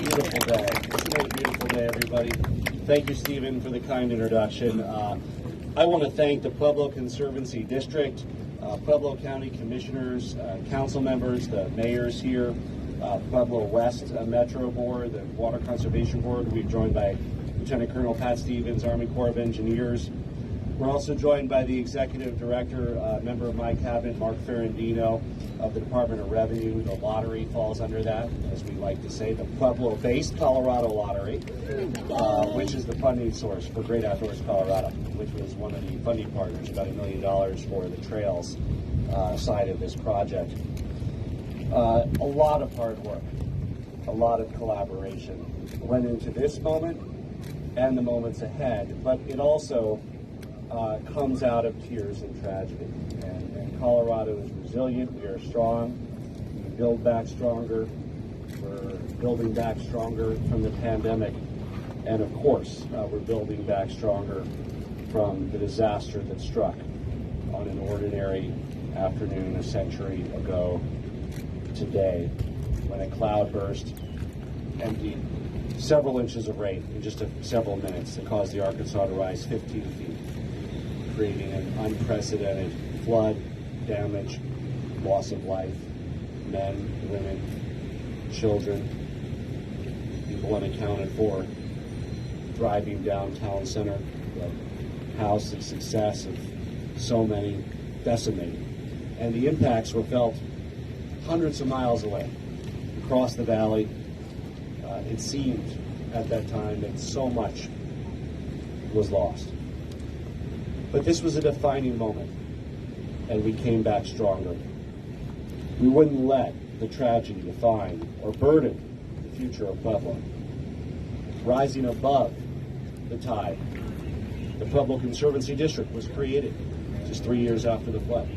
Beautiful day. It's a beautiful day, everybody. Thank you, Stephen, for the kind introduction. I want to thank the Pueblo Conservancy District, Pueblo County Commissioners, council members, the mayors here, Pueblo West Metro Board, the Water Conservation Board. We're joined by Lieutenant Colonel Pat Stevens, Army Corps of Engineers. We're also joined by the Executive Director, member of my cabinet, Mark Ferrandino, of the Department of Revenue. The lottery falls under that, as we like to say, the Pueblo-based Colorado Lottery, which is the funding source for Great Outdoors Colorado, which was one of the funding partners, about $1 million for the trails side of this project. A lot of hard work, a lot of collaboration went into this moment and the moments ahead, but it also comes out of tears and tragedy. And Colorado is resilient. We are strong. We build back stronger. We're building back stronger from the pandemic. And of course, we're building back stronger from the disaster that struck on an ordinary afternoon a century ago today, when a cloud burst, emptied several inches of rain in just several minutes that caused the Arkansas to rise 15 feet. Creating an unprecedented flood, damage, loss of life, men, women, children, people unaccounted for, thriving downtown center, the house of success of so many decimated. And the impacts were felt hundreds of miles away, across the valley. It seemed at that time that so much was lost. But this was a defining moment, and we came back stronger. We wouldn't let the tragedy define or burden the future of Pueblo. Rising above the tide, the Pueblo Conservancy District was created just 3 years after the flood.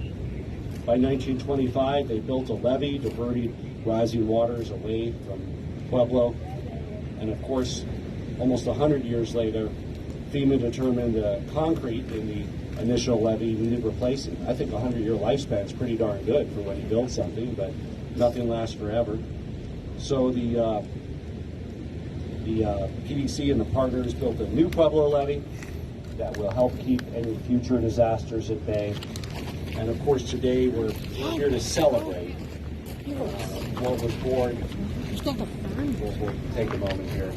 By 1925, they built a levee diverting rising waters away from Pueblo. And of course, almost 100 years later, FEMA determined the concrete in the initial levee needed replacing. I think a 100-year lifespan is pretty darn good for when you build something, but nothing lasts forever. So the PDC and the partners built a new Pueblo levee that will help keep any future disasters at bay. And of course, today we're here to celebrate what was born. We'll take a moment here.